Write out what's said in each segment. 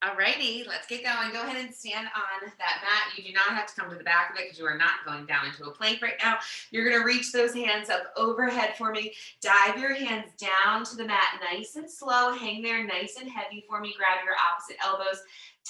Alrighty, let's get going. Go ahead and stand on that mat. You do not have to come to the back of it because you are not going down into a plank right now. You're going to reach those hands up overhead for me. Dive your hands down to the mat nice and slow. Hang there nice and heavy for me. Grab your opposite elbows.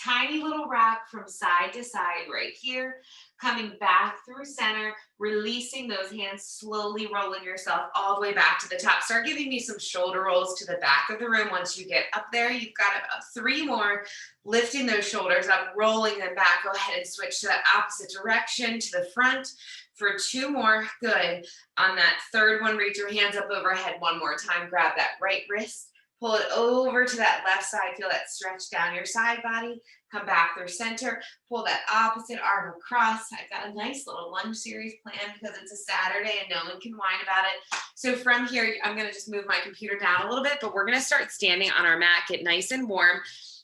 Tiny little rock from side to side right here. Coming back through center, releasing those hands, slowly rolling yourself all the way back to the top. Start giving me some shoulder rolls to the back of the room. Once you get up there, you've got about 3 more. Lifting those shoulders up, rolling them back. Go ahead and switch to that opposite direction to the front for 2 more. Good. On that third one, reach your hands up overhead one more time. Grab that right wrist. Pull it over to that left side. Feel that stretch down your side body. Come back through center. Pull that opposite arm across. I've got a nice little lunge series planned because it's a Saturday and no one can whine about it. So from here, I'm going to just move my computer down a little bit, but we're going to start standing on our mat. Get nice and warm.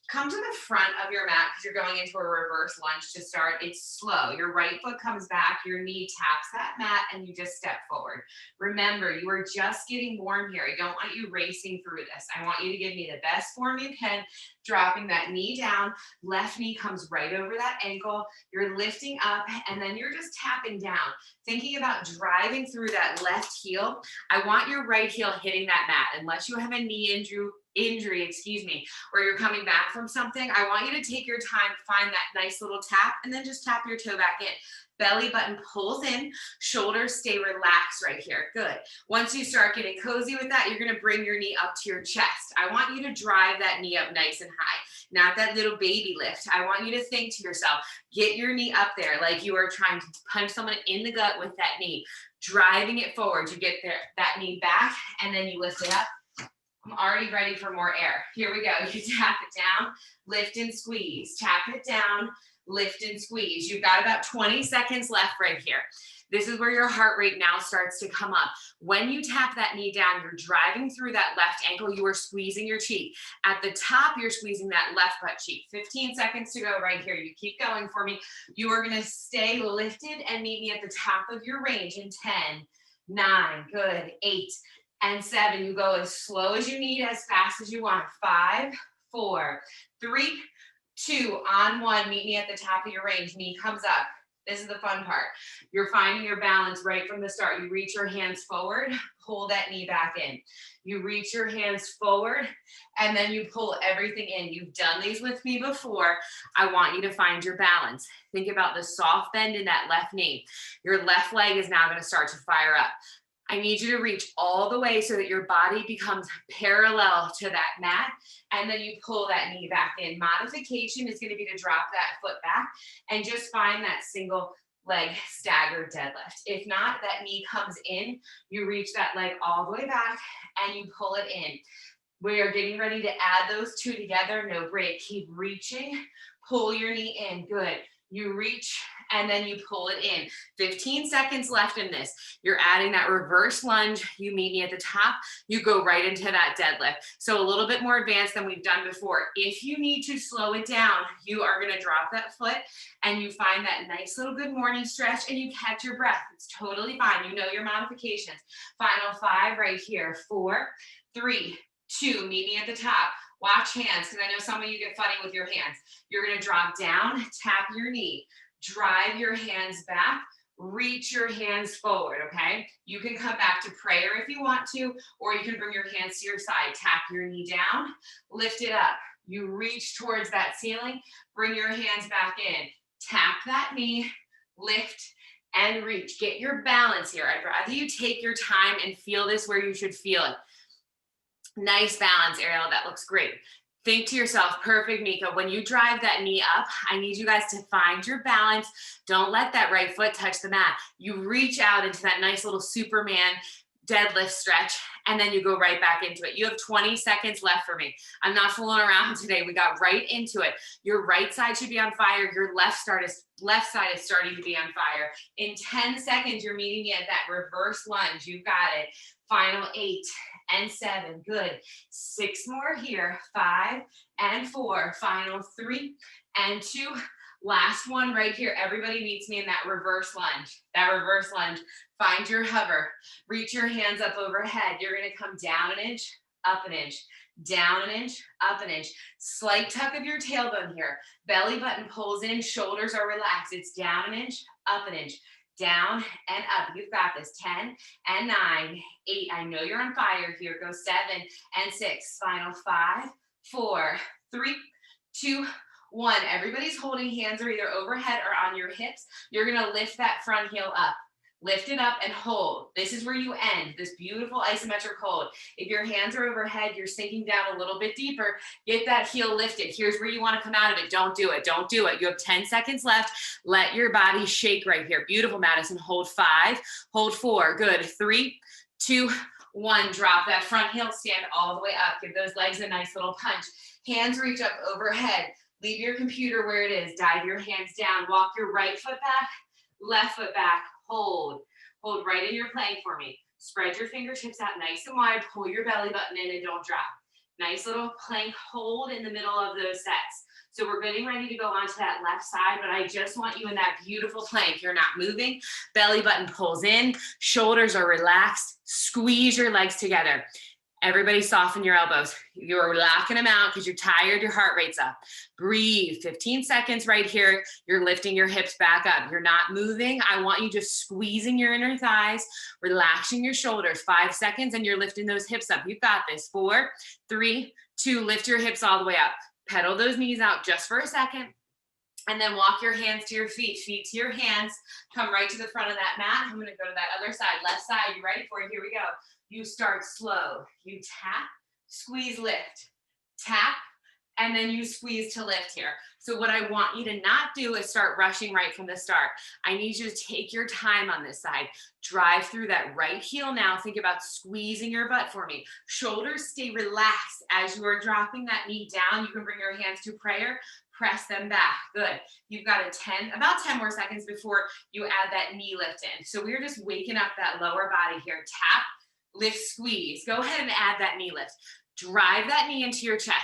Come to the front of your mat because you're going into a reverse lunge to start. It's slow. Your right foot comes back, your knee taps that mat, and you just step forward. Remember, you are just getting warm here. I don't want you racing through this. I want you to give me the best form you can, dropping that knee down. Left knee comes right over that ankle. You're lifting up, and then you're just tapping down. Thinking about driving through that left heel. I want your right heel hitting that mat. Unless you have a knee injury, where you're coming back from something, I want you to take your time, find that nice little tap, and then just tap your toe back in. Belly button pulls in, shoulders stay relaxed right here. Good. Once you start getting cozy with that, you're going to bring your knee up to your chest. I want you to drive that knee up nice and high, not that little baby lift. I want you to think to yourself, get your knee up there like you are trying to punch someone in the gut with that knee, driving it forward. You get there, that knee back, and then you lift it up. I'm already ready for more air. Here we go. You tap it down, lift and squeeze. Tap it down, lift and squeeze. You've got about 20 seconds left right here. This is where your heart rate now starts to come up. When you tap that knee down, you're driving through that left ankle. You are squeezing your cheek. At the top, you're squeezing that left butt cheek. 15 seconds to go right here. You keep going for me. You are going to stay lifted and meet me at the top of your range in 10, 9, good, 8, and 7. You go as slow as you need, as fast as you want. 5, 4, 3, 2, on 1. Meet me at the top of your range. Knee comes up. This is the fun part. You're finding your balance right from the start. You reach your hands forward, pull that knee back in. You reach your hands forward, and then you pull everything in. You've done these with me before. I want you to find your balance. Think about the soft bend in that left knee. Your left leg is now going to start to fire up. I need you to reach all the way so that your body becomes parallel to that mat, and then you pull that knee back in. Modification is going to be to drop that foot back and just find that single leg staggered deadlift. If not, that knee comes in, you reach that leg all the way back and you pull it in. We are getting ready to add those two together. No break. Keep reaching. Pull your knee in. Good. You reach and then you pull it in. 15 seconds left in this. You're adding that reverse lunge. You meet me at the top. You go right into that deadlift. So a little bit more advanced than we've done before. If you need to slow it down, you are going to drop that foot and you find that nice little good morning stretch and you catch your breath. It's totally fine. You know your modifications. Final 5 right here. 4, 3, 2. Meet me at the top. Watch hands, because I know some of you get funny with your hands. You're going to drop down, tap your knee, drive your hands back, reach your hands forward, okay? You can come back to prayer if you want to, or you can bring your hands to your side. Tap your knee down, lift it up. You reach towards that ceiling, bring your hands back in. Tap that knee, lift, and reach. Get your balance here. I'd rather you take your time and feel this where you should feel it. Nice balance, Ariel. That looks great. Think to yourself, perfect, Mika. When you drive that knee up, I need you guys to find your balance. Don't let that right foot touch the mat. You reach out into that nice little Superman deadlift stretch, and then you go right back into it. You have 20 seconds left for me. I'm not fooling around today. We got right into it. Your right side should be on fire. Your left side is starting to be on fire. In 10 seconds, you're meeting me at that reverse lunge. You've got it. Final 8 and 7. Good. 6 more here. 5 and 4. Final 3 and 2. Last one right here. Everybody meets me in that reverse lunge. That reverse lunge. Find your hover. Reach your hands up overhead. You're going to come down an inch, up an inch, down an inch, up an inch. Slight tuck of your tailbone here. Belly button pulls in, shoulders are relaxed. It's down an inch, up an inch, down and up. You've got this. 10 and 9, 8. I know you're on fire here. Go 7 and 6. Final 5, 4, 3, 2, 1. Everybody's holding hands are either overhead or on your hips. You're going to lift that front heel up. Lift it up and hold. This is where you end this beautiful isometric hold. If your hands are overhead, you're sinking down a little bit deeper. Get that heel lifted. Here's where you want to come out of it. Don't do it. Don't do it. You have 10 seconds left. Let your body shake right here. Beautiful, Madison. Hold 5. Hold 4. Good. 3, 2, 1. Drop that front heel. Stand all the way up. Give those legs a nice little punch. Hands reach up overhead. Leave your computer where it is. Dive your hands down. Walk your right foot back, left foot back. Hold. Hold right in your plank for me. Spread your fingertips out nice and wide. Pull your belly button in and don't drop. Nice little plank hold in the middle of those sets. So we're getting ready to go onto that left side, but I just want you in that beautiful plank. You're not moving. Belly button pulls in. Shoulders are relaxed. Squeeze your legs together. Everybody soften your elbows. You're locking them out because you're tired, your heart rate's up. Breathe, 15 seconds right here. You're lifting your hips back up. You're not moving. I want you just squeezing your inner thighs, relaxing your shoulders. 5 seconds and you're lifting those hips up. You've got this. 4, 3, 2, lift your hips all the way up. Pedal those knees out just for a second. And then walk your hands to your feet, feet to your hands. Come right to the front of that mat. I'm going to go to that other side, left side. You ready for it? Here we go. You start slow. You tap, squeeze, lift, tap, and then you squeeze to lift here. So what I want you to not do is start rushing right from the start. I need you to take your time on this side. Drive through that right heel now. Think about squeezing your butt for me. Shoulders stay relaxed as you are dropping that knee down. You can bring your hands to prayer. Press them back. Good. You've got about 10 more seconds before you add that knee lift in. So we're just waking up that lower body here. Tap, lift, squeeze. Go ahead and add that knee lift. Drive that knee into your chest.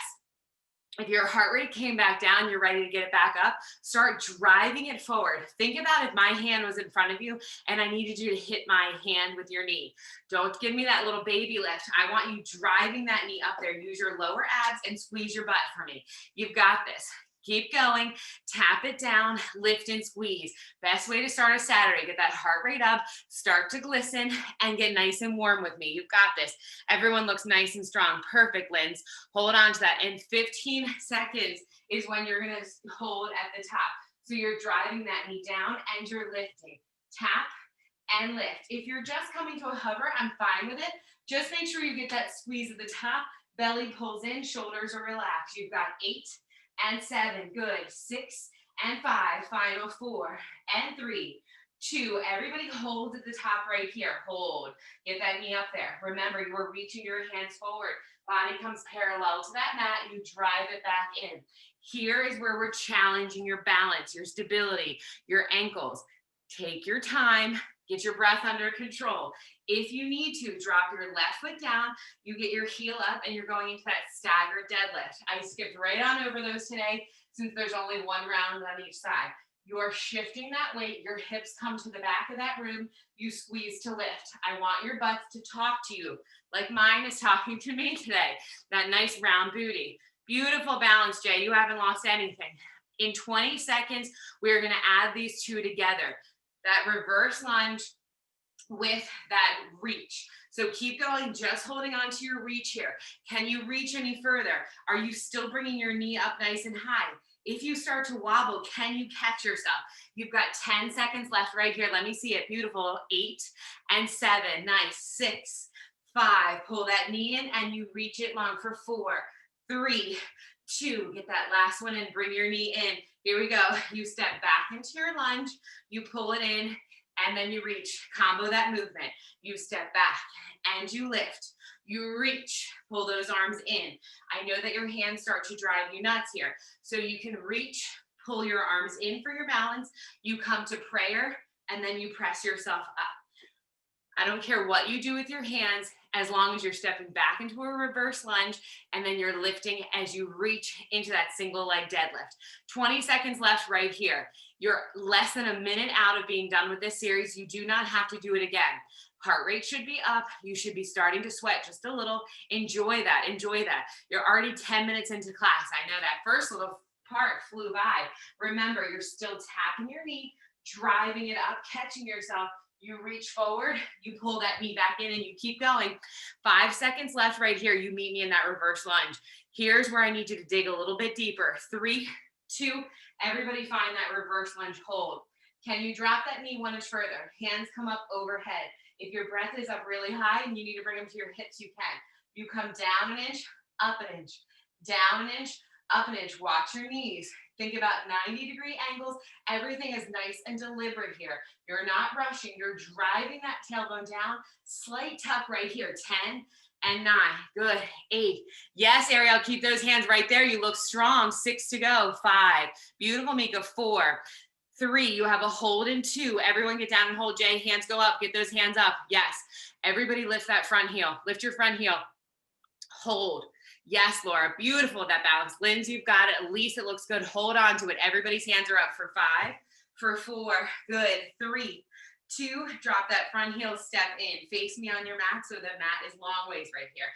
If your heart rate came back down, you're ready to get it back up, start driving it forward. Think about if my hand was in front of you and I needed you to hit my hand with your knee. Don't give me that little baby lift. I want you driving that knee up there. Use your lower abs and squeeze your butt for me. You've got this. Keep going, tap it down, lift and squeeze. Best way to start a Saturday, get that heart rate up, start to glisten, and get nice and warm with me. You've got this. Everyone looks nice and strong. Perfect, Linz. Hold on to that. In 15 seconds is when you're gonna hold at the top. So you're driving that knee down and you're lifting. Tap and lift. If you're just coming to a hover, I'm fine with it. Just make sure you get that squeeze at the top. Belly pulls in, shoulders are relaxed. You've got 8 and 7, good. 6 and 5, final 4 and 3, 2. Everybody holds at the top right here. Hold. Get that knee up there. Remember, you are reaching your hands forward. Body comes parallel to that mat. You drive it back in. Here is where we're challenging your balance, your stability, your ankles. Take your time. Get your breath under control. If you need to, drop your left foot down, you get your heel up, and you're going into that staggered deadlift. I skipped right on over those today since there's only one round on each side. You're shifting that weight. Your hips come to the back of that room. You squeeze to lift. I want your butts to talk to you like mine is talking to me today. That nice round booty. Beautiful balance, Jay. You haven't lost anything. In 20 seconds, we're going to add these two together. That reverse lunge with that reach. So keep going, just holding on to your reach here. Can you reach any further? Are you still bringing your knee up nice and high? If you start to wobble, can you catch yourself? You've got 10 seconds left right here. Let me see it. Beautiful. 8 and 7. Nice. 6, 5. Pull that knee in and you reach it long for 4, 3, 2. Get that last one and bring your knee in. Here we go. You step back into your lunge, you pull it in, and then you reach. Combo that movement. You step back and you lift. You reach, pull those arms in. I know that your hands start to drive you nuts here. So you can reach, pull your arms in for your balance. You come to prayer, and then you press yourself up. I don't care what you do with your hands, as long as you're stepping back into a reverse lunge and then you're lifting as you reach into that single leg deadlift. 20 seconds left right here. You're less than a minute out of being done with this series. You do not have to do it again. Heart rate should be up. You should be starting to sweat just a little. Enjoy that. Enjoy that. You're already 10 minutes into class. I know that first little part flew by. Remember, you're still tapping your knee, driving it up, catching yourself. You reach forward, you pull that knee back in, and you keep going. 5 seconds left right here. You meet me in that reverse lunge. Here's where I need you to dig a little bit deeper. 3, 2, everybody find that reverse lunge hold. Can you drop that knee 1 inch further? Hands come up overhead. If your breath is up really high and you need to bring them to your hips, you can. You come down an inch, up an inch, down an inch, up an inch. Watch your knees. Think about 90-degree angles. Everything is nice and deliberate here. You're not rushing. You're driving that tailbone down. Slight tuck right here. 10 and 9. Good. 8. Yes, Ariel, keep those hands right there. You look strong. 6 to go. 5. Beautiful, Mika. 4. 3. You have a hold in 2. Everyone get down and hold. Jay, hands go up. Get those hands up. Yes. Everybody lift that front heel. Lift your front heel. Hold. Yes, Laura, beautiful, that balance. Lindsay, you've got it. At least it looks good. Hold on to it. Everybody's hands are up for 5, for 4, good. 3, 2, drop that front heel, step in. Face me on your mat so the mat is long ways right here.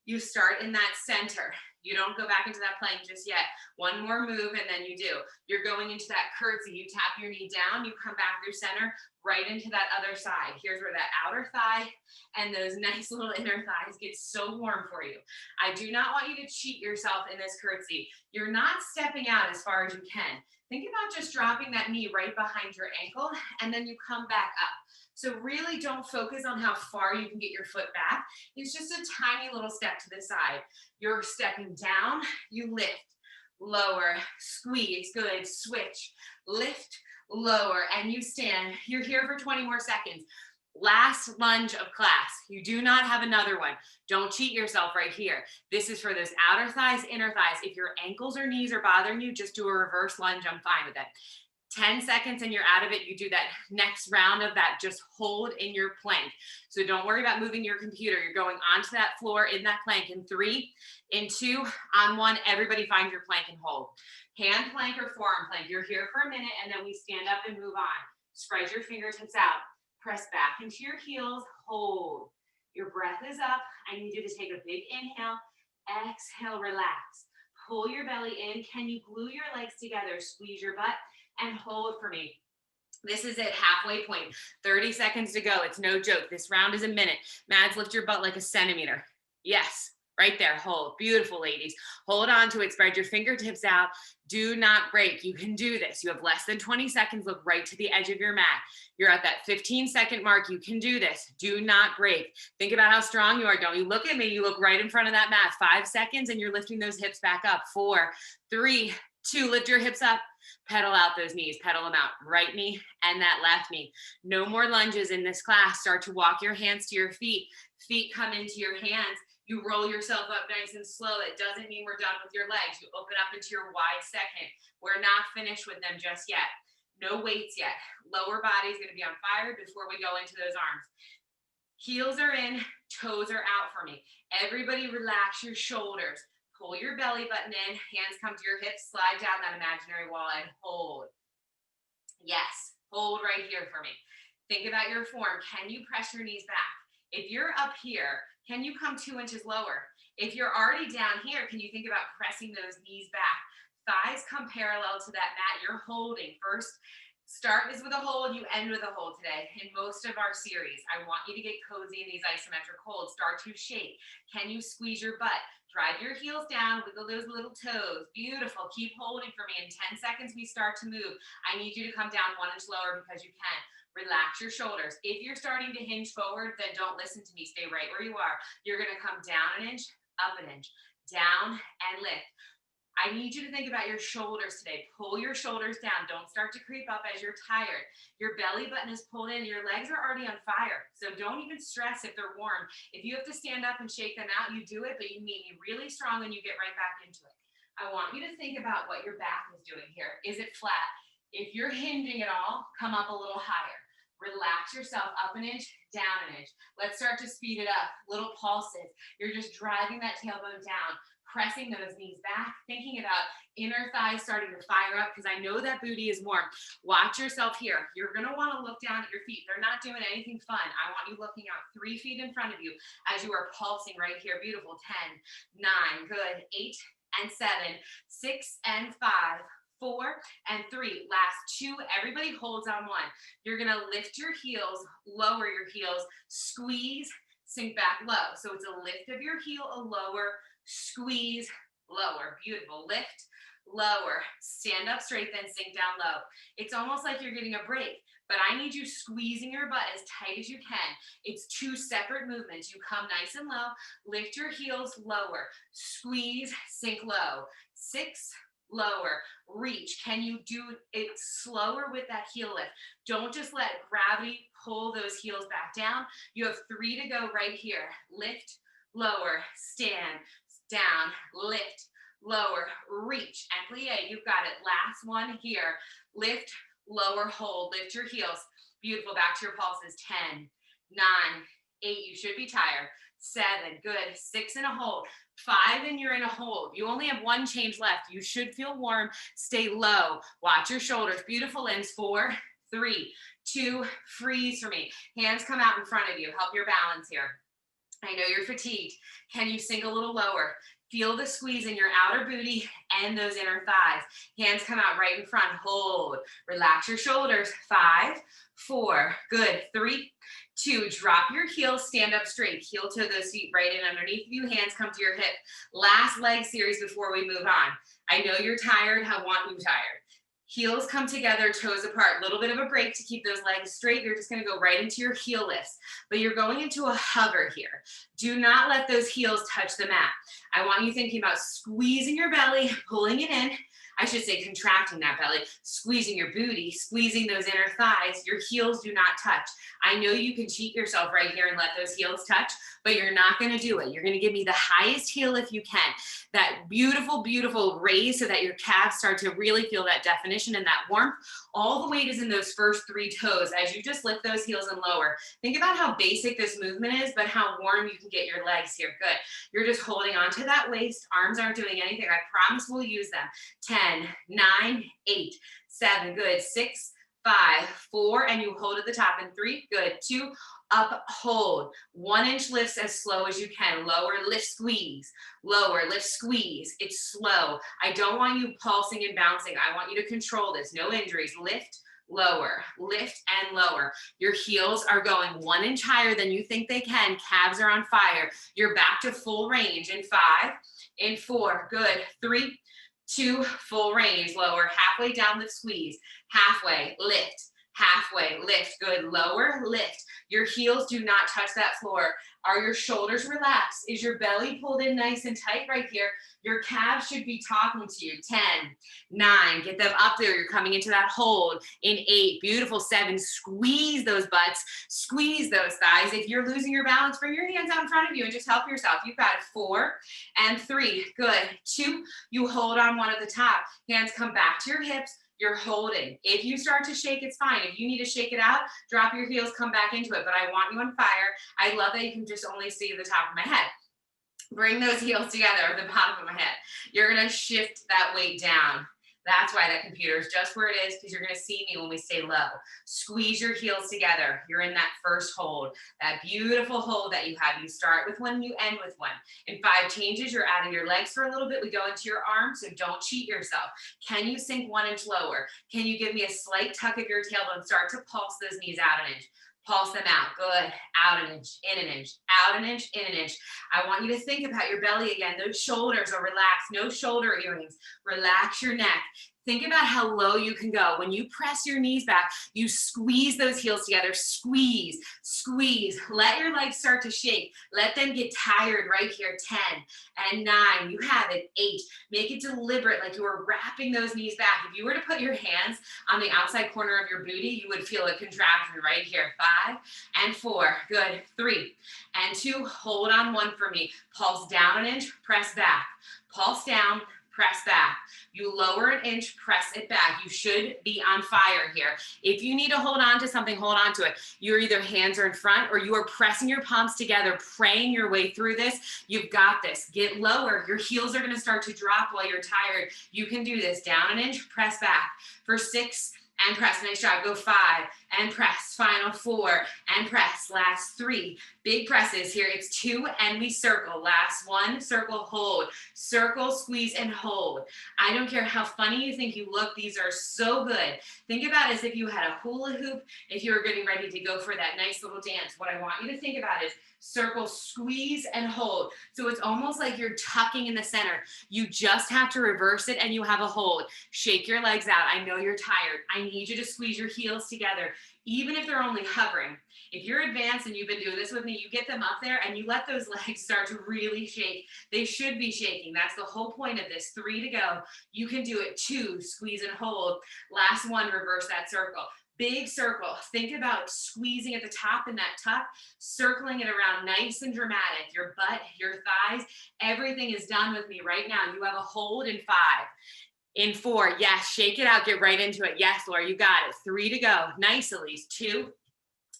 You start in that center. You don't go back into that plank just yet. One more move and then you do. You're going into that curtsy. You tap your knee down, you come back through center, right into that other side. Here's where that outer thigh and those nice little inner thighs get so warm for you. I do not want you to cheat yourself in this curtsy. You're not stepping out as far as you can. Think about just dropping that knee right behind your ankle and then you come back up. So really don't focus on how far you can get your foot back. It's just a tiny little step to the side. You're stepping down, you lift, lower, squeeze, good, switch, lift, lower, and you stand. You're here for 20 more seconds. Last lunge of class. You do not have another one. Don't cheat yourself right here. This is for those outer thighs, inner thighs. If your ankles or knees are bothering you, just do a reverse lunge. I'm fine with it. 10 seconds and you're out of it. You do that next round of that, just hold in your plank. So don't worry about moving your computer. You're going onto that floor in that plank in 3, in 2, on 1, everybody find your plank and hold. Hand plank or forearm plank. You're here for a minute and then we stand up and move on. Spread your fingertips out. Press back into your heels, hold. Your breath is up. I need you to take a big inhale, exhale, relax. Pull your belly in. Can you glue your legs together? Squeeze your butt and hold for me. This is it, halfway point. 30 seconds to go. It's no joke. This round is a minute. Mads, lift your butt like a centimeter. Yes, right there. Hold. Beautiful, ladies. Hold on to it. Spread your fingertips out. Do not break. You can do this. You have less than 20 seconds. Look right to the edge of your mat. You're at that 15-second mark. You can do this. Do not break. Think about how strong you are. Don't you look at me. You look right in front of that mat. 5 seconds and you're lifting those hips back up. 4, 3, 2, lift your hips up. Pedal out those knees, pedal them out, right knee and that left knee. No more lunges in this class. Start to walk your hands to your feet. Feet come into your hands. You roll yourself up nice and slow. That doesn't mean we're done with your legs. You open up into your wide second. We're not finished with them just yet. No weights yet. Lower body is going to be on fire before we go into those arms. Heels are in, toes are out for me. Everybody relax your shoulders. Pull your belly button in, hands come to your hips, slide down that imaginary wall and hold. Yes, hold right here for me. Think about your form. Can you press your knees back? If you're up here, can you come 2 inches lower? If you're already down here, can you think about pressing those knees back? Thighs come parallel to that mat you're holding. First, start is with a hold, you end with a hold today. In most of our series, I want you to get cozy in these isometric holds. Start to shake. Can you squeeze your butt? Drive your heels down, wiggle those little toes. Beautiful. Keep holding for me. In 10 seconds, we start to move. I need you to come down 1 inch lower because you can. Relax your shoulders. If you're starting to hinge forward, then don't listen to me. Stay right where you are. You're going to come down an inch, up an inch, down and lift. I need you to think about your shoulders today. Pull your shoulders down. Don't start to creep up as you're tired. Your belly button is pulled in. Your legs are already on fire. So don't even stress if they're warm. If you have to stand up and shake them out, you do it, but you need to be really strong and you get right back into it. I want you to think about what your back is doing here. Is it flat? If you're hinging at all, come up a little higher. Relax yourself up an inch, down an inch. Let's start to speed it up. Little pulses. You're just driving that tailbone down, pressing those knees back, thinking about inner thighs starting to fire up because I know that booty is warm. Watch yourself here. You're going to want to look down at your feet. They're not doing anything fun. I want you looking out 3 feet in front of you as you are pulsing right here. Beautiful. 10, 9, good. 8 and 7, 6 and 5, 4 and 3. Last 2. Everybody holds on 1. You're going to lift your heels, lower your heels, squeeze, sink back low. So it's a lift of your heel, a lower, squeeze, lower. Beautiful. Lift, lower, stand up straight, then sink down low. It's almost like you're getting a break, but I need you squeezing your butt as tight as you can. It's 2 separate movements. You come nice and low, lift your heels, lower, squeeze, sink low. 6, lower, reach. Can you do it slower with that heel lift? Don't just let gravity pull those heels back down. You have 3 to go right here. Lift, lower, stand, down, lift, lower, reach, and plie. You've got it. Last one here. Lift, lower, hold. Lift your heels. Beautiful. Back to your pulses. 10, 9, 8. You should be tired. 7, good. 6 and a hold. 5 and you're in a hold. You only have 1 change left. You should feel warm. Stay low. Watch your shoulders. Beautiful limbs. 4, 3, 2, freeze for me. Hands come out in front of you. Help your balance here. I know you're fatigued. Can you sink a little lower? Feel the squeeze in your outer booty and those inner thighs. Hands come out right in front. Hold. Relax your shoulders. 5, 4, good. 3, 2, drop your heels, stand up straight. Heel toe those feet right in underneath you. Hands come to your hip. Last leg series before we move on. I know you're tired. I want you tired. Heels come together, toes apart. A little bit of a break to keep those legs straight. You're just going to go right into your heel lifts, but you're going into a hover here. Do not let those heels touch the mat. I want you thinking about squeezing your belly, pulling it in. I should say contracting that belly, squeezing your booty, squeezing those inner thighs. Your heels do not touch. I know you can cheat yourself right here and let those heels touch, but you're not going to do it. You're going to give me the highest heel if you can. That beautiful, beautiful raise so that your calves start to really feel that definition and that warmth. All the weight is in those first 3 toes as you just lift those heels and lower. Think about how basic this movement is, but how warm you can get your legs here. Good. You're just holding onto that waist. Arms aren't doing anything. I promise we'll use them. 10, 9, 8, 7, good. 6, 5, 4, and you hold at the top. And 3, good. 2, up, hold. 1 inch lifts as slow as you can. Lower, lift, squeeze. Lower, lift, squeeze. It's slow. I don't want you pulsing and bouncing. I want you to control this. No injuries. Lift, lower, lift and lower. Your heels are going 1 inch higher than you think they can. Calves are on fire. You're back to full range in 5, in 4, good. 3, 2, full range, lower, halfway down, lift, squeeze, halfway, lift, halfway, lift, good, lower, lift. Your heels do not touch that floor. Are your shoulders relaxed? Is your belly pulled in nice and tight right here? Your calves should be talking to you. 10, 9, get them up there. You're coming into that hold. In 8, beautiful. 7, squeeze those butts, squeeze those thighs. If you're losing your balance, bring your hands out in front of you and just help yourself. You've got 4 and 3, good. 2, you hold on one at the top. Hands come back to your hips. You're holding. If you start to shake, it's fine. If you need to shake it out, drop your heels, come back into it. But I want you on fire. I love that you can just only see the top of my head. Bring those heels together at the bottom of my head. You're going to shift that weight down. That's why that computer is just where it is, because you're going to see me when we stay low. Squeeze your heels together. You're in that first hold, that beautiful hold that you have. You start with one, you end with one. In 5 changes, you're adding your legs for a little bit. We go into your arms, so don't cheat yourself. Can you sink 1 inch lower? Can you give me a slight tuck of your tailbone? Start to pulse those knees out an inch. Pulse them out. Good. Out an inch, in an inch, out an inch, in an inch. I want you to think about your belly again. Those shoulders are relaxed. No shoulder earrings. Relax your neck. Think about how low you can go. When you press your knees back, you squeeze those heels together. Squeeze, squeeze. Let your legs start to shake. Let them get tired right here. 10 and 9. You have it. 8. Make it deliberate, like you are wrapping those knees back. If you were to put your hands on the outside corner of your booty, you would feel a contraction right here. 5 and 4. Good. 3 and 2. Hold on 1 for me. Pulse down an inch, press back. Pulse down, press back. You lower an inch, press it back. You should be on fire here. If you need to hold on to something, hold on to it. Your either hands are in front or you are pressing your palms together, praying your way through this. You've got this. Get lower. Your heels are going to start to drop while you're tired. You can do this. Down an inch, press back. For 6, and press. Nice job. Go 5 and press. Final 4 and press. Last 3. Big presses here. It's 2 and we circle. Last 1, circle, hold. Circle, squeeze, and hold. I don't care how funny you think you look. These are so good. Think about it as if you had a hula hoop, if you were getting ready to go for that nice little dance. What I want you to think about is circle, squeeze, and hold. So it's almost like you're tucking in the center. You just have to reverse it and you have a hold. Shake your legs out. I know you're tired. I need you to squeeze your heels together, even if they're only hovering. If you're advanced and you've been doing this with me, you get them up there and you let those legs start to really shake. They should be shaking. That's the whole point of this. 3 to go. You can do it. 2, squeeze and hold. Last 1, reverse that circle. Big circle. Think about squeezing at the top in that tuck, circling it around nice and dramatic. Your butt, your thighs, everything is done with me right now. You have a hold in 5. In 4, yes, shake it out, get right into it. Yes, Laura, you got it. 3 to go. Nice, Elise. 2,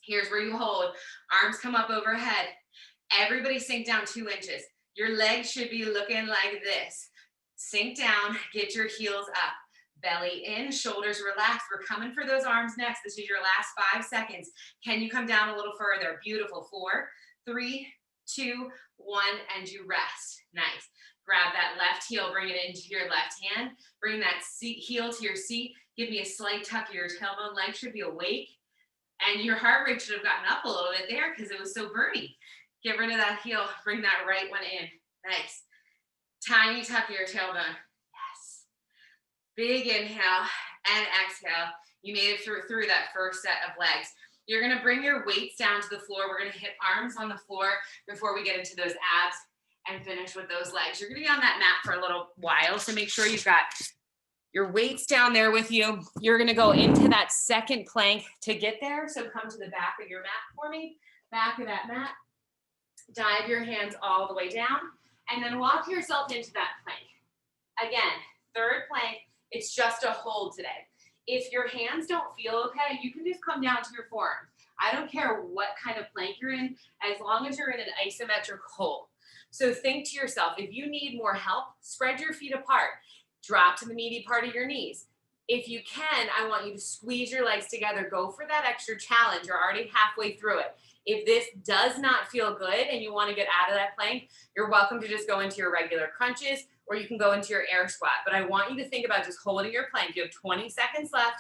here's where you hold. Arms come up overhead. Everybody sink down 2 inches. Your legs should be looking like this. Sink down, get your heels up. Belly in, shoulders relaxed. We're coming for those arms next. This is your last 5 seconds. Can you come down a little further? Beautiful. 4, 3, 2, 1, and you rest. Nice. Grab that left heel, bring it into your left hand. Bring that heel to your seat. Give me a slight tuck of your tailbone. Legs should be awake. And your heart rate should have gotten up a little bit there because it was so burny. Get rid of that heel. Bring that right one in. Nice. Tiny tuck of your tailbone. Big inhale and exhale. You made it through that first set of legs. You're going to bring your weights down to the floor. We're going to hit arms on the floor before we get into those abs and finish with those legs. You're going to be on that mat for a little while, so make sure you've got your weights down there with you. You're going to go into that second plank to get there, so come to the back of your mat for me. Back of that mat. Dive your hands all the way down, and then walk yourself into that plank. Again, third plank. It's just a hold today. If your hands don't feel okay, you can just come down to your forearms. I don't care what kind of plank you're in, as long as you're in an isometric hold. So think to yourself, if you need more help, spread your feet apart. Drop to the meaty part of your knees. If you can, I want you to squeeze your legs together. Go for that extra challenge. You're already halfway through it. If this does not feel good and you want to get out of that plank, you're welcome to just go into your regular crunches, or you can go into your air squat. But I want you to think about just holding your plank. You have 20 seconds left.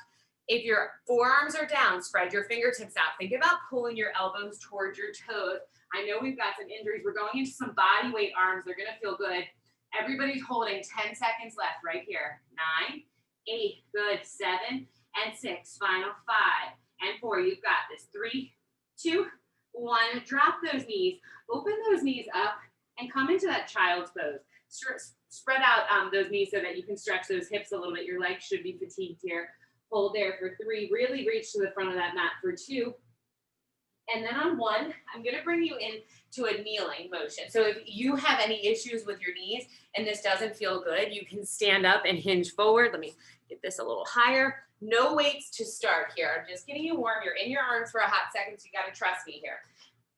If your forearms are down, spread your fingertips out. Think about pulling your elbows towards your toes. I know we've got some injuries. We're going into some body weight arms. They're going to feel good. Everybody's holding 10 seconds left right here. 9, 8, good. 7 and 6. Final 5 and 4. You've got this. 3, 2, 1. Drop those knees. Open those knees up and come into that child's pose. Spread out those knees so that you can stretch those hips a little bit. Your legs should be fatigued here. Hold there for 3. Really reach to the front of that mat for 2. And then on 1, I'm going to bring you into a kneeling motion. So if you have any issues with your knees and this doesn't feel good, you can stand up and hinge forward. Let me get this a little higher. No weights to start here. I'm just getting you warm. You're in your arms for a hot second, so you got to trust me here.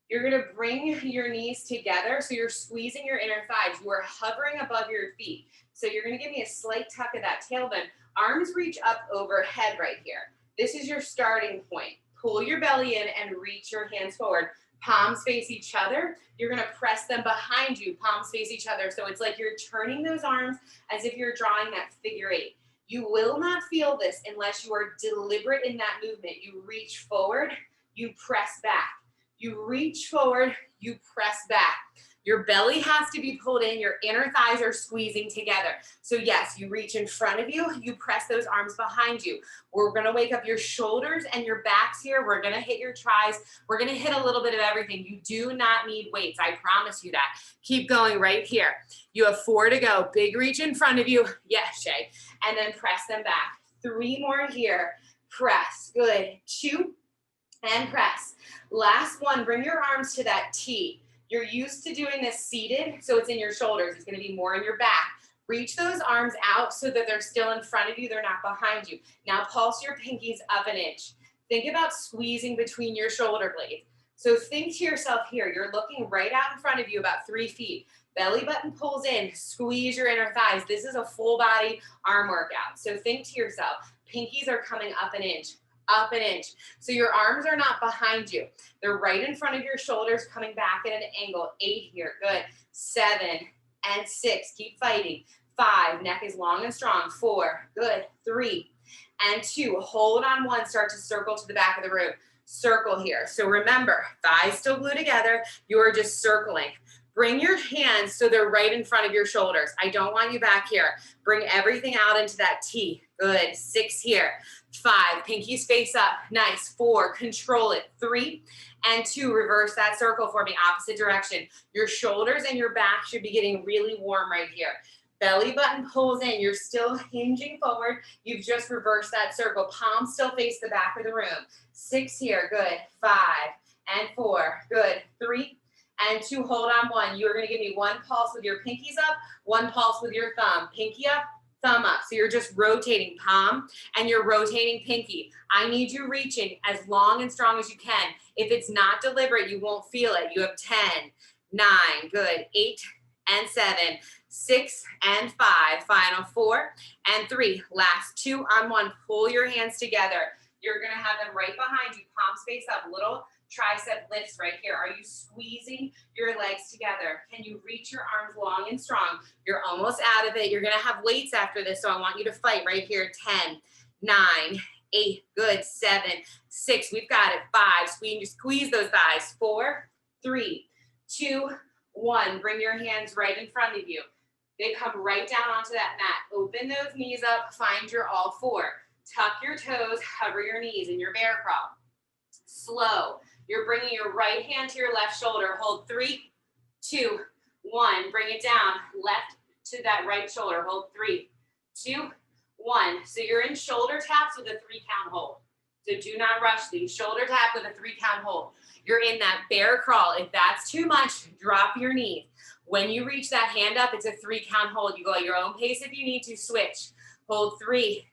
You're going to bring your knees together, so you're squeezing your inner thighs. You are hovering above your feet. So you're going to give me a slight tuck of that tailbone. Arms reach up overhead right here. This is your starting point. Pull your belly in and reach your hands forward. Palms face each other. You're going to press them behind you. Palms face each other. So it's like you're turning those arms as if you're drawing that figure 8. You will not feel this unless you are deliberate in that movement. You reach forward, you press back. You reach forward, you press back. Your belly has to be pulled in. Your inner thighs are squeezing together. So yes, you reach in front of you. You press those arms behind you. We're going to wake up your shoulders and your backs here. We're going to hit your tries. We're going to hit a little bit of everything. You do not need weights. I promise you that. Keep going right here. You have 4 to go. Big reach in front of you. Yes, Shay. And then press them back. 3 more here. Press. Good. 2 and press. Last 1. Bring your arms to that T. You're used to doing this seated, so it's in your shoulders. It's going to be more in your back. Reach those arms out so that they're still in front of you, they're not behind you. Now pulse your pinkies up an inch. Think about squeezing between your shoulder blades. So think to yourself here, you're looking right out in front of you about 3 feet. Belly button pulls in, squeeze your inner thighs. This is a full body arm workout. So think to yourself, pinkies are coming up an inch, up an inch. So your arms are not behind you. They're right in front of your shoulders, coming back at an angle. 8 here, good. 7 and 6, keep fighting. 5, neck is long and strong. 4, good. 3 and 2, hold on 1, start to circle to the back of the room. Circle here. So remember, thighs still glue together. You are just circling. Bring your hands so they're right in front of your shoulders. I don't want you back here. Bring everything out into that T. Good. 6 here. 5, pinkies face up. Nice. 4, control it. 3 and 2, reverse that circle for me. Opposite direction. Your shoulders and your back should be getting really warm right here. Belly button pulls in. You're still hinging forward. You've just reversed that circle. Palms still face the back of the room. 6 here. Good. 5 and 4. Good. 3 and 2. Hold on 1. You're going to give me 1 pulse with your pinkies up, 1 pulse with your thumb. Pinky up, thumb up. So you're just rotating palm and you're rotating pinky. I need you reaching as long and strong as you can. If it's not deliberate, you won't feel it. You have 10, 9, good. 8 and 7. 6 and 5, final 4 and 3, last 2 on 1. Pull your hands together. You're going to have them right behind you, palms face up, little tricep lifts right here. Are you squeezing your legs together? Can you reach your arms long and strong? You're almost out of it. You're going to have weights after this, so I want you to fight right here. 10, 9, 8, good. 7, 6, we've got it. 5, squeeze those thighs. 4, 3, 2, 1. Bring your hands right in front of you. They come right down onto that mat. Open those knees up, find your all 4. Tuck your toes, hover your knees in your bear crawl. Slow. You're bringing your right hand to your left shoulder. Hold 3, 2, 1. Bring it down, left to that right shoulder. Hold 3, 2, 1. So you're in shoulder taps with a 3-count hold. So do not rush these. Shoulder tap with a 3-count hold. You're in that bear crawl. If that's too much, drop your knees. When you reach that hand up, it's a 3-count hold. You go at your own pace if you need to. Switch. Hold 3,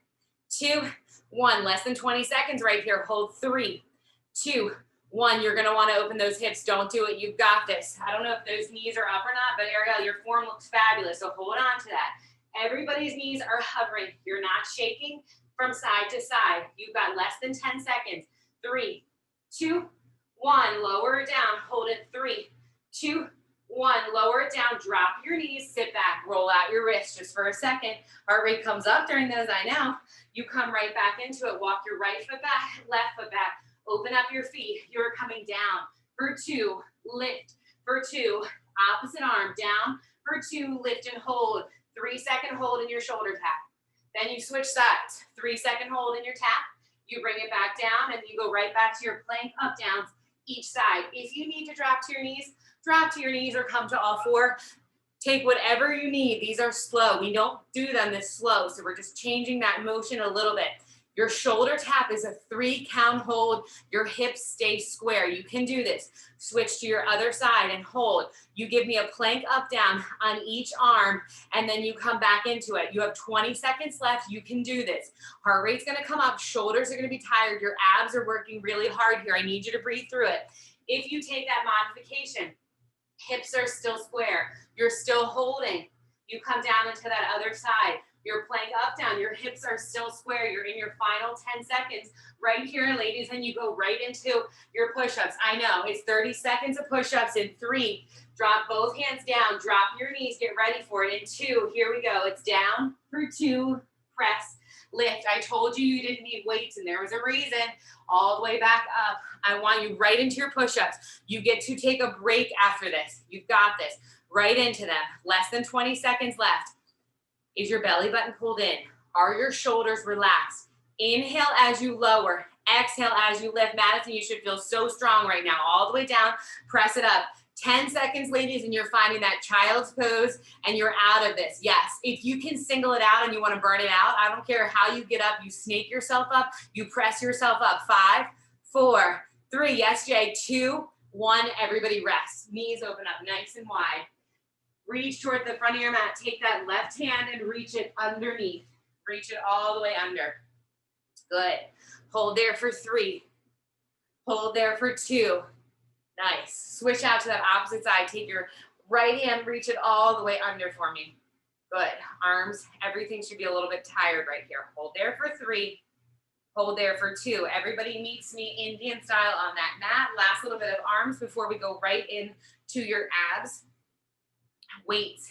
2, 1. Less than 20 seconds right here. Hold 3, 2, 1. You're going to want to open those hips. Don't do it. You've got this. I don't know if those knees are up or not, but Ariel, your form looks fabulous. So hold on to that. Everybody's knees are hovering. You're not shaking from side to side. You've got less than 10 seconds. 3, 2, 1. Lower it down. Hold it. 3, 2, 1, lower it down, drop your knees, sit back, roll out your wrists just for a second. Heart rate comes up during those, I know. You come right back into it. Walk your right foot back, left foot back. Open up your feet. You're coming down. For 2, lift. For 2, opposite arm down. For 2, lift and hold. 3-second hold in your shoulder tap. Then you switch sides. 3-second hold in your tap. You bring it back down and you go right back to your plank up downs each side. If you need to drop to your knees, drop to your knees or come to all 4. Take whatever you need. These are slow. We don't do them this slow, so we're just changing that motion a little bit. Your shoulder tap is a 3-count hold. Your hips stay square. You can do this. Switch to your other side and hold. You give me a plank up down on each arm, and then you come back into it. You have 20 seconds left. You can do this. Heart rate's going to come up. Shoulders are going to be tired. Your abs are working really hard here. I need you to breathe through it. If you take that modification, hips are still square. You're still holding. You come down into that other side. Your plank up, down. Your hips are still square. You're in your final 10 seconds right here, ladies, and you go right into your push-ups. I know, it's 30 seconds of push-ups in 3. Drop both hands down. Drop your knees. Get ready for it. In 2, here we go. It's down for 2. Press, lift. I told you you didn't need weights, and there was a reason. All the way back up. I want you right into your push-ups. You get to take a break after this. You've got this. Right into them. Less than 20 seconds left. Is your belly button pulled in? Are your shoulders relaxed? Inhale as you lower. Exhale as you lift. Madison, you should feel so strong right now. All the way down. Press it up. 10 seconds, ladies, and you're finding that child's pose, and you're out of this. Yes, if you can single it out and you want to burn it out, I don't care how you get up. You snake yourself up. You press yourself up. 5, 4, 3. Yes, Jay. 2, 1. Everybody rest. Knees open up nice and wide. Reach toward the front of your mat. Take that left hand and reach it underneath. Reach it all the way under. Good. Hold there for 3. Hold there for 2. Nice. Switch out to that opposite side. Take your right hand, reach it all the way under for me. Good. Arms, everything should be a little bit tired right here. Hold there for 3. Hold there for 2. Everybody meets me Indian style on that mat. Last little bit of arms before we go right into your abs. Weights.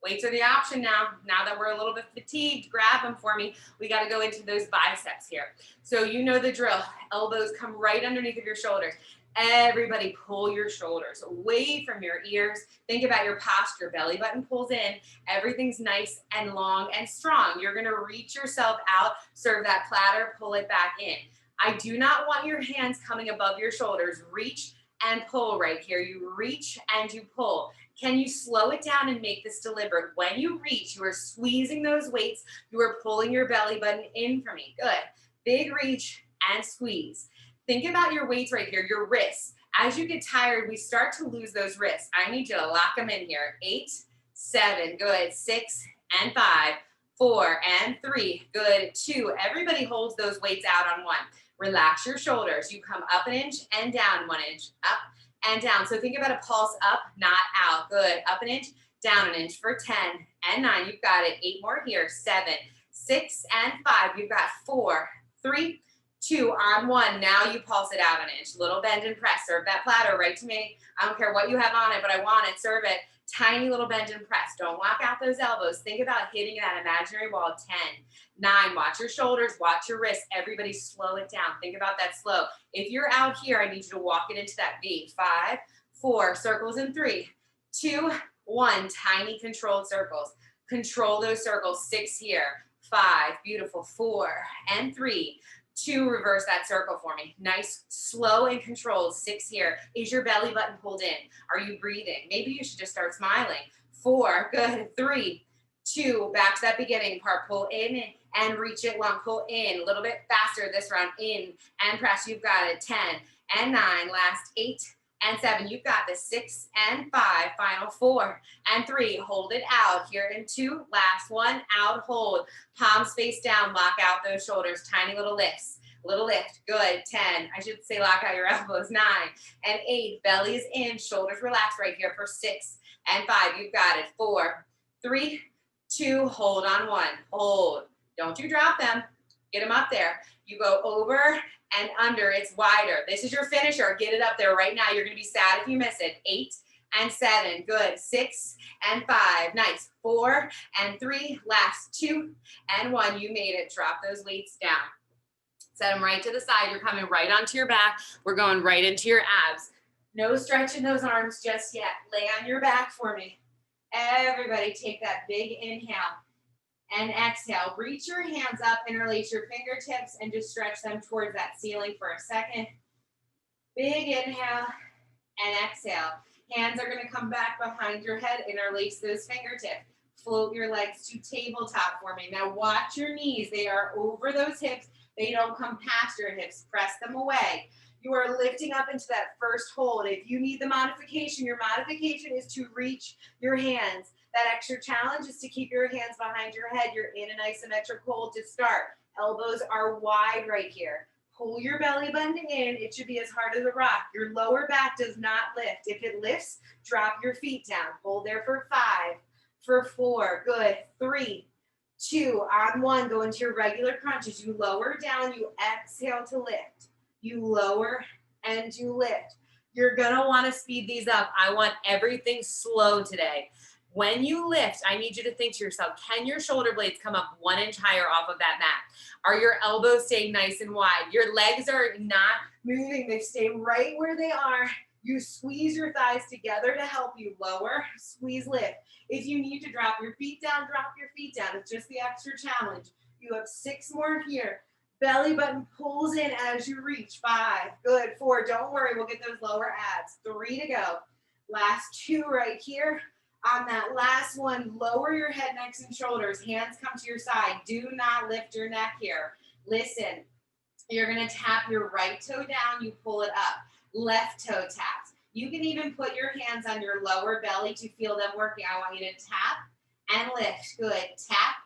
Weights are the option now. Now that we're a little bit fatigued, grab them for me. We got to go into those biceps here. So you know the drill. Elbows come right underneath of your shoulders. Everybody pull your shoulders away from your ears. Think about your posture. Belly button pulls in. Everything's nice and long and strong. You're going to reach yourself out, serve that platter, pull it back in. I do not want your hands coming above your shoulders. Reach and pull right here. You reach and you pull. Can you slow it down and make this deliberate? When you reach, you are squeezing those weights. You are pulling your belly button in for me. Good. Big reach and squeeze. Think about your weights right here, your wrists. As you get tired, we start to lose those wrists. I need you to lock them in here. 8, 7, good. 6 and 5, 4 and 3, good. 2. Everybody holds those weights out on 1. Relax your shoulders. You come up an inch and down 1 inch, up and down. So think about a pulse up, not out. Good. Up an inch, down an inch for 10 and 9. You've got it. 8 more here. 7, 6 and 5. You've got 4, 3, 2 on 1. Now you pulse it out an inch. Little bend and press. Serve that platter right to me. I don't care what you have on it, but I want it. Serve it. Tiny little bend and press. Don't lock out those elbows. Think about hitting that imaginary wall. 10, 9. Watch your shoulders. Watch your wrists. Everybody slow it down. Think about that slow. If you're out here, I need you to walk it into that V. 5, 4. Circles in 3, 2, 1. Tiny controlled circles. Control those circles. 6 here. 5. Beautiful. 4 and 3. 2, reverse that circle for me. Nice, slow and controlled. 6 here. Is your belly button pulled in? Are you breathing? Maybe you should just start smiling. 4, good. 3, 2, back to that beginning part. Pull in and reach it long. Pull in a little bit faster this round. In and press. You've got it. 10 and 9. Last 8 and 7. You've got this. 6 and 5. Final 4 and 3. Hold it out. Here in 2. Last 1. Out. Hold. Palms face down. Lock out those shoulders. Tiny little lifts. Little lift. Good. 10. I should say lock out your elbows. 9 and 8. Belly is in. Shoulders relaxed right here for 6 and 5. You've got it. 4, 3, 2. Hold on 1. Hold. Don't you drop them. Get them up there. You go over and under. It's wider. This is your finisher. Get it up there right now. You're going to be sad if you miss it. 8 and 7. Good. 6 and 5. Nice. 4 and 3. Last 2 and 1. You made it. Drop those weights down. Set them right to the side. You're coming right onto your back. We're going right into your abs. No stretching those arms just yet. Lay on your back for me. Everybody take that big inhale and exhale. Reach your hands up, interlace your fingertips, and just stretch them towards that ceiling for a second. Big inhale and exhale. Hands are going to come back behind your head. Interlace those fingertips. Float your legs to tabletop for me. Now watch your knees. They are over those hips. They don't come past your hips. Press them away. You are lifting up into that first hold. If you need the modification, your modification is to reach your hands. That extra challenge is to keep your hands behind your head. You're in an isometric hold to start. Elbows are wide right here. Pull your belly button in. It should be as hard as a rock. Your lower back does not lift. If it lifts, drop your feet down. Hold there for 5, for 4. Good. 3, 2, on 1. Go into your regular crunches. You lower down. You exhale to lift. You lower and you lift. You're going to want to speed these up. I want everything slow today. When you lift, I need you to think to yourself, can your shoulder blades come up 1 inch higher off of that mat? Are your elbows staying nice and wide? Your legs are not moving. They stay right where they are. You squeeze your thighs together to help you lower, squeeze, lift. If you need to drop your feet down, drop your feet down. It's just the extra challenge. You have 6 more here. Belly button pulls in as you reach. 5, good. 4, don't worry, we'll get those lower abs. 3 to go. Last 2 right here. On that last one, lower your head, necks, and shoulders. Hands come to your side. Do not lift your neck here. Listen, you're going to tap your right toe down. You pull it up. Left toe taps. You can even put your hands on your lower belly to feel them working. I want you to tap and lift. Good. Tap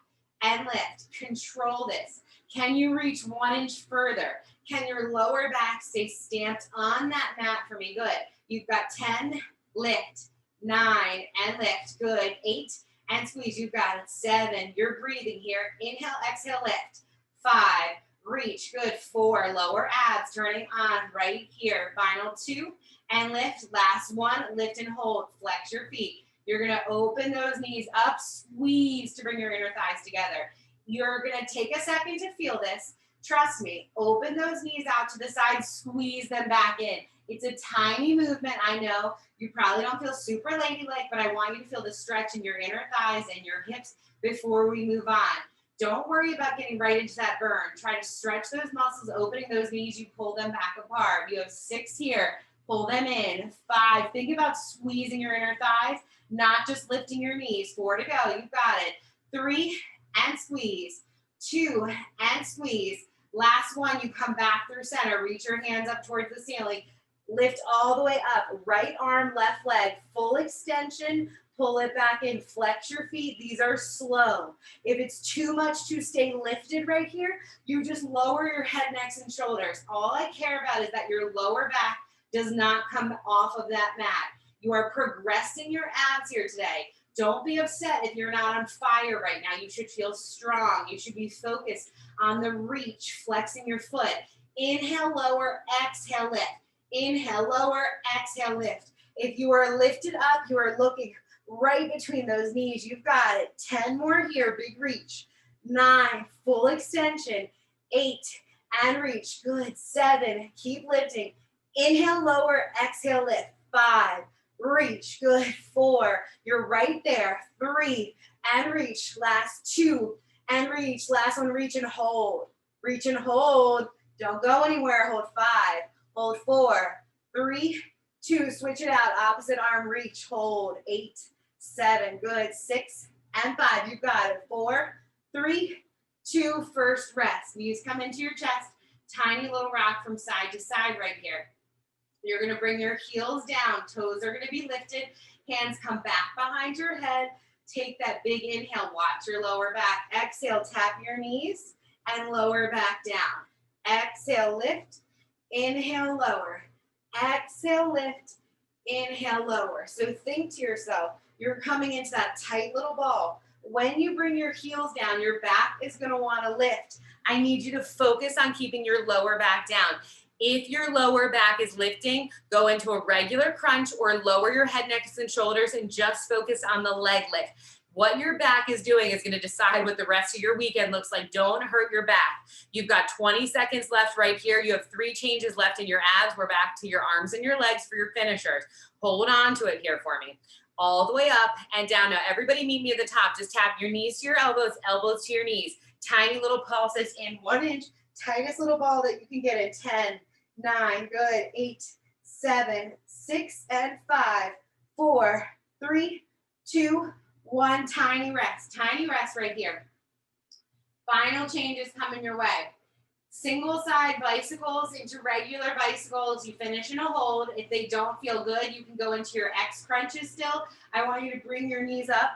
and lift. Control this. Can you reach 1 inch further? Can your lower back stay stamped on that mat for me? Good. You've got 10, lift, 9, and lift. Good. 8, and squeeze. You've got it. 7, you're breathing here. Inhale, exhale, lift. 5, reach. Good. 4, lower abs, turning on right here. Final 2, and lift. Last 1, lift and hold. Flex your feet. You're gonna open those knees up, squeeze to bring your inner thighs together. You're gonna take a second to feel this. Trust me, open those knees out to the side, squeeze them back in. It's a tiny movement. I know you probably don't feel super ladylike, but I want you to feel the stretch in your inner thighs and your hips before we move on. Don't worry about getting right into that burn. Try to stretch those muscles, opening those knees, you pull them back apart. You have 6 here, pull them in. 5, think about squeezing your inner thighs, not just lifting your knees. 4 to go, you've got it. 3, and squeeze. 2, and squeeze. Last 1, you come back through center. Reach your hands up towards the ceiling. Lift all the way up. Right arm, left leg. Full extension. Pull it back in. Flex your feet. These are slow. If it's too much to stay lifted right here, you just lower your head, necks, and shoulders. All I care about is that your lower back does not come off of that mat. You are progressing your abs here today. Don't be upset if you're not on fire right now. You should feel strong. You should be focused on the reach, flexing your foot. Inhale, lower, exhale, lift. Inhale, lower, exhale, lift. If you are lifted up, you are looking right between those knees. You've got it. 10 more here, big reach. 9, full extension. 8, and reach. Good. 7, keep lifting. Inhale, lower, exhale, lift. 5, reach. Good. 4, you're right there. 3, and reach. Last 2, and reach. Last one, reach and hold. Reach and hold. Don't go anywhere. Hold 5, hold 4, 3, 2, switch it out. Opposite arm, reach, hold. 8, 7, good. 6, and 5, you've got it. 4, 3, 2, first rest. Knees come into your chest. Tiny little rock from side to side right here. You're gonna bring your heels down, toes are gonna be lifted, hands come back behind your head, take that big inhale, watch your lower back, exhale, tap your knees, and lower back down. Exhale, lift, inhale, lower, exhale, lift, inhale, lower. So think to yourself, you're coming into that tight little ball. When you bring your heels down, your back is gonna wanna lift. I need you to focus on keeping your lower back down. If your lower back is lifting, go into a regular crunch or lower your head, neck, and shoulders and just focus on the leg lift. What your back is doing is going to decide what the rest of your weekend looks like. Don't hurt your back. You've got 20 seconds left right here. You have 3 changes left in your abs. We're back to your arms and your legs for your finishers. Hold on to it here for me. All the way up and down. Now, everybody meet me at the top. Just tap your knees to your elbows, elbows to your knees. Tiny little pulses in 1 inch. Tightest little ball that you can get in. 10, 9, good. 8, 7, 6, and 5, 4, 3, 2, 1. Tiny rest right here. Final changes coming your way. Single side bicycles into regular bicycles. You finish in a hold. If they don't feel good, you can go into your X crunches still. I want you to bring your knees up.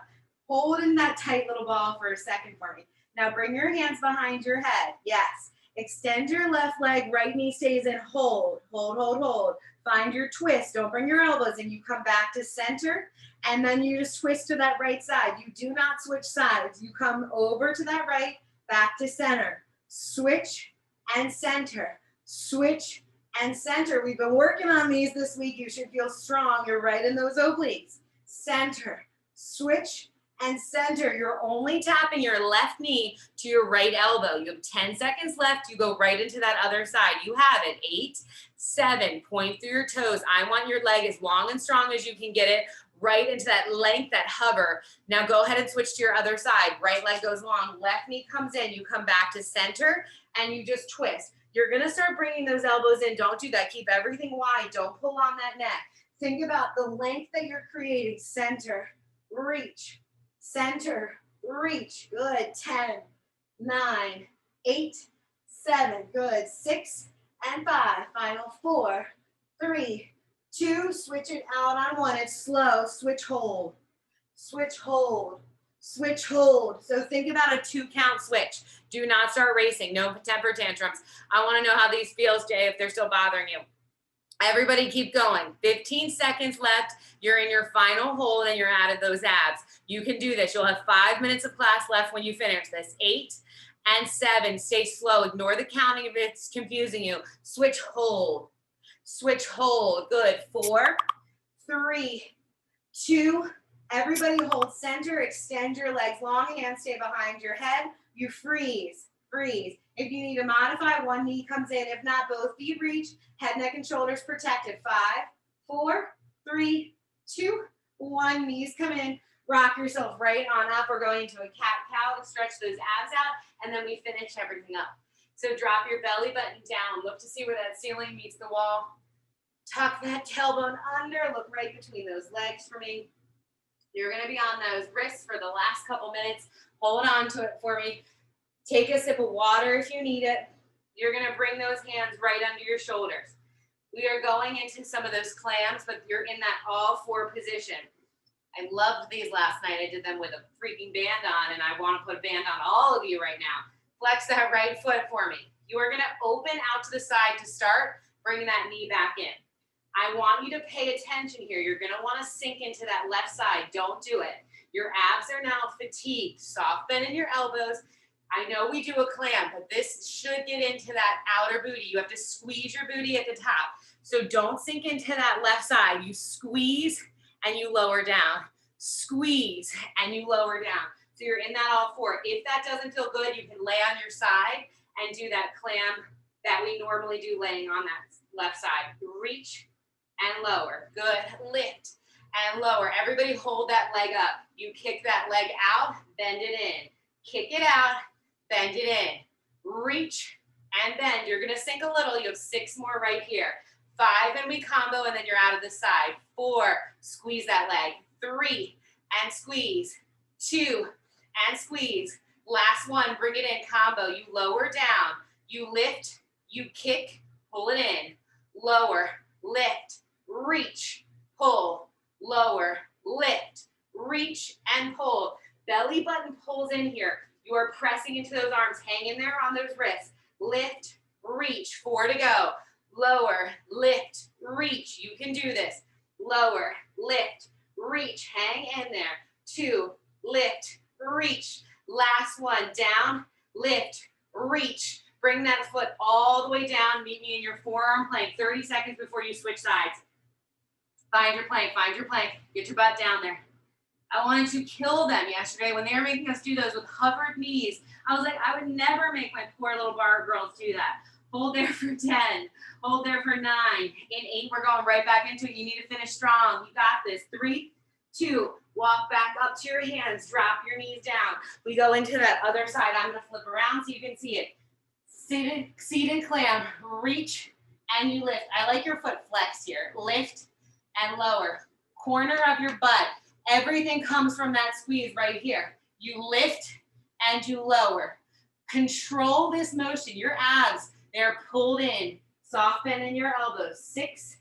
Hold in that tight little ball for a second for me. Now bring your hands behind your head. Yes. Extend your left leg, right knee stays in, hold, hold, hold, hold. Find your twist, don't bring your elbows in. You come back to center, and then you just twist to that right side. You do not switch sides. You come over to that right, back to center. Switch and center, switch and center. We've been working on these this week. You should feel strong. You're right in those obliques. Center, switch, and center. You're only tapping your left knee to your right elbow. You have 10 seconds left. You go right into that other side. You have it. 8, 7, point through your toes. I want your leg as long and strong as you can get it, right into that length, that hover. Now go ahead and switch to your other side. Right leg goes long, left knee comes in. You come back to center and you just twist. You're gonna start bringing those elbows in. Don't do that. Keep everything wide. Don't pull on that neck. Think about the length that you're creating. Center, reach. Center, reach, good. 10, 9, 8, 7, good. 6 and 5, final 4, 3, 2, switch it out on 1. It's slow. Switch, hold. Switch, hold. Switch, hold. So think about a 2-count switch. Do not start racing. No temper tantrums. I want to know how these feels, Jay, if they're still bothering you. Everybody keep going. 15 seconds left. You're in your final hold and you're out of those abs. You can do this. You'll have 5 minutes of class left when you finish this. 8 and 7. Stay slow. Ignore the counting if it's confusing you. Switch, hold. Switch, hold. Good. 4, 3, 2. Everybody hold center. Extend your legs long. Hands stay behind your head. You freeze. Freeze. If you need to modify, one knee comes in. If not, both feet reach. Head, neck, and shoulders protected. 5, 4, 3, 2, 1. Knees come in. Rock yourself right on up. We're going into a cat-cow to stretch those abs out, and then we finish everything up. So drop your belly button down. Look to see where that ceiling meets the wall. Tuck that tailbone under. Look right between those legs for me. You're going to be on those wrists for the last couple minutes. Hold on to it for me. Take a sip of water if you need it. You're going to bring those hands right under your shoulders. We are going into some of those clams, but you're in that all-4 position. I loved these last night. I did them with a freaking band on, and I want to put a band on all of you right now. Flex that right foot for me. You are going to open out to the side to start. Bring that knee back in. I want you to pay attention here. You're going to want to sink into that left side. Don't do it. Your abs are now fatigued. Soft bend in your elbows. I know we do a clam, but this should get into that outer booty. You have to squeeze your booty at the top. So don't sink into that left side. You squeeze and you lower down. Squeeze and you lower down. So you're in that all 4. If that doesn't feel good, you can lay on your side and do that clam that we normally do laying on that left side. Reach and lower. Good. Lift and lower. Everybody hold that leg up. You kick that leg out, bend it in. Kick it out, bend it in. Reach and bend. You're going to sink a little. You have 6 more right here. 5 and we combo, and then you're out of the side. 4, squeeze that leg. 3 and squeeze. 2 and squeeze. Last one, bring it in, combo. You lower down. You lift, you kick, pull it in. Lower, lift, reach, pull, lower, lift, reach, and pull. Belly button pulls in here. You are pressing into those arms. Hang in there on those wrists. Lift, reach. 4 to go. Lower, lift, reach. You can do this. Lower, lift, reach. Hang in there. 2, lift, reach. Last one. Down, lift, reach. Bring that foot all the way down. Meet me in your forearm plank. 30 seconds before you switch sides. Find your plank. Find your plank. Get your butt down there. I wanted to kill them yesterday when they were making us do those with hovered knees. I was like, I would never make my poor little bar girls do that. Hold there for 10. Hold there for 9. In 8, we're going right back into it. You need to finish strong. You got this. 3, 2, walk back up to your hands. Drop your knees down. We go into that other side. I'm going to flip around so you can see it. Seated clam. Reach and you lift. I like your foot flex here. Lift and lower. Corner of your butt. Everything comes from that squeeze right here. You lift and you lower. Control this motion. Your abs, they're pulled in. Soft bend in your elbows. 6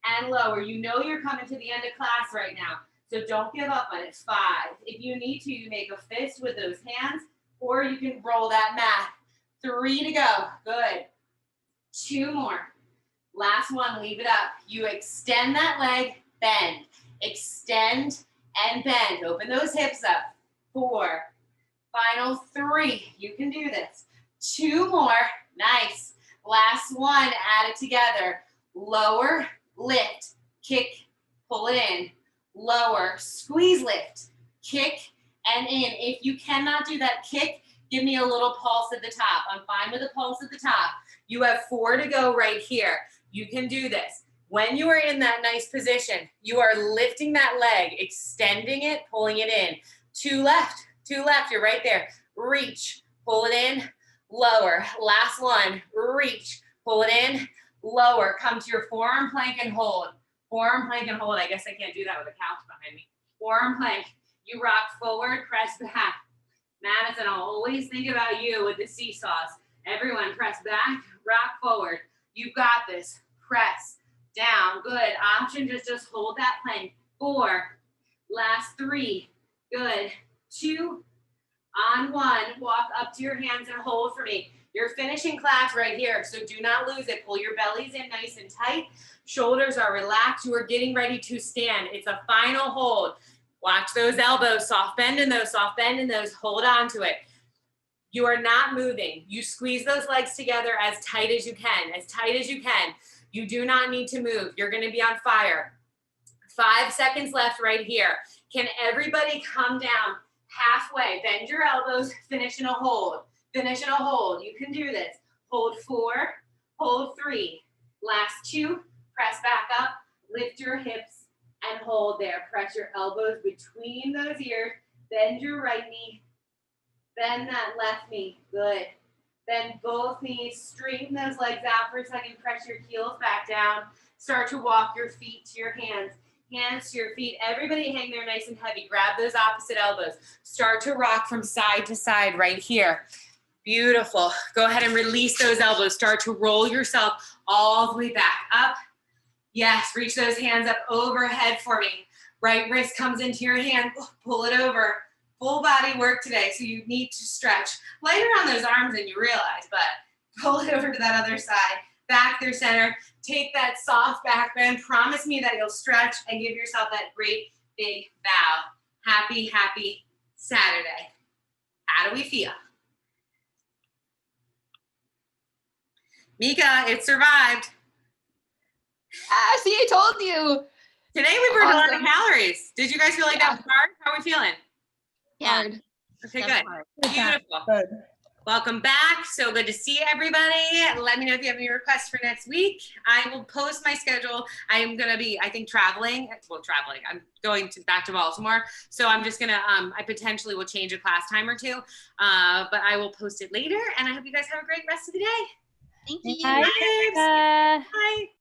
and lower. You know you're coming to the end of class right now, so don't give up on it. 5. If you need to, you make a fist with those hands, or you can roll that mat. 3 to go. Good. 2 more. Last one, leave it up. You extend that leg, bend. Extend and bend. Open those hips up. 4. Final 3. You can do this. 2 more. Nice. Last one. Add it together. Lower, lift, kick, pull it in. Lower, squeeze, lift, kick, and in. If you cannot do that kick, give me a little pulse at the top. I'm fine with a pulse at the top. You have 4 to go right here. You can do this. When you are in that nice position, you are lifting that leg, extending it, pulling it in. 2 left, 2 left. You're right there. Reach, pull it in, lower. Last one. Reach, pull it in, lower. Come to your forearm plank and hold. Forearm plank and hold. I guess I can't do that with a couch behind me. Forearm plank. You rock forward, press back. Madison, I'll always think about you with the seesaws. Everyone press back, rock forward. You've got this. Press, down. Good. Option, just hold that plank. 4, last 3. Good. 2, on 1. Walk up to your hands and hold for me. You're finishing class right here, so do not lose it. Pull your bellies in nice and tight. Shoulders are relaxed. You are getting ready to stand. It's a final hold. Watch those elbows. Soft bend in those. Soft bend in those. Hold on to it. You are not moving. You squeeze those legs together as tight as you can. As tight as you can. You do not need to move. You're going to be on fire. 5 seconds left right here. Can everybody come down halfway? Bend your elbows. Finish in a hold. Finish in a hold. You can do this. Hold 4. Hold 3. Last 2. Press back up. Lift your hips and hold there. Press your elbows between those ears. Bend your right knee. Bend that left knee. Good. Bend both knees. Straighten those legs out for a second. Press your heels back down. Start to walk your feet to your hands. Hands to your feet. Everybody hang there nice and heavy. Grab those opposite elbows. Start to rock from side to side right here. Beautiful. Go ahead and release those elbows. Start to roll yourself all the way back up. Yes, reach those hands up overhead for me. Right wrist comes into your hand. Pull it over. Full body work today, so you need to stretch. Lighter on those arms than you realize, but pull it over to that other side. Back through center. Take that soft back bend. Promise me that you'll stretch and give yourself that great big bow. Happy, happy Saturday. How do we feel? Mika, it survived. Ah, see, I told you. Today we burned a lot of Awesome. calories. Did you guys feel like that was hard? How are we feeling? Yeah. Okay, That's good. hard. Beautiful. Good. Welcome back. So good to see everybody. Let me know if you have any requests for next week. I will post my schedule. I am going to be, I think, traveling. I'm going back to Baltimore. So I'm just going to, I potentially will change a class time or two, but I will post it later. And I hope you guys have a great rest of the day. Thank you. Bye. Bye. Uh, Bye.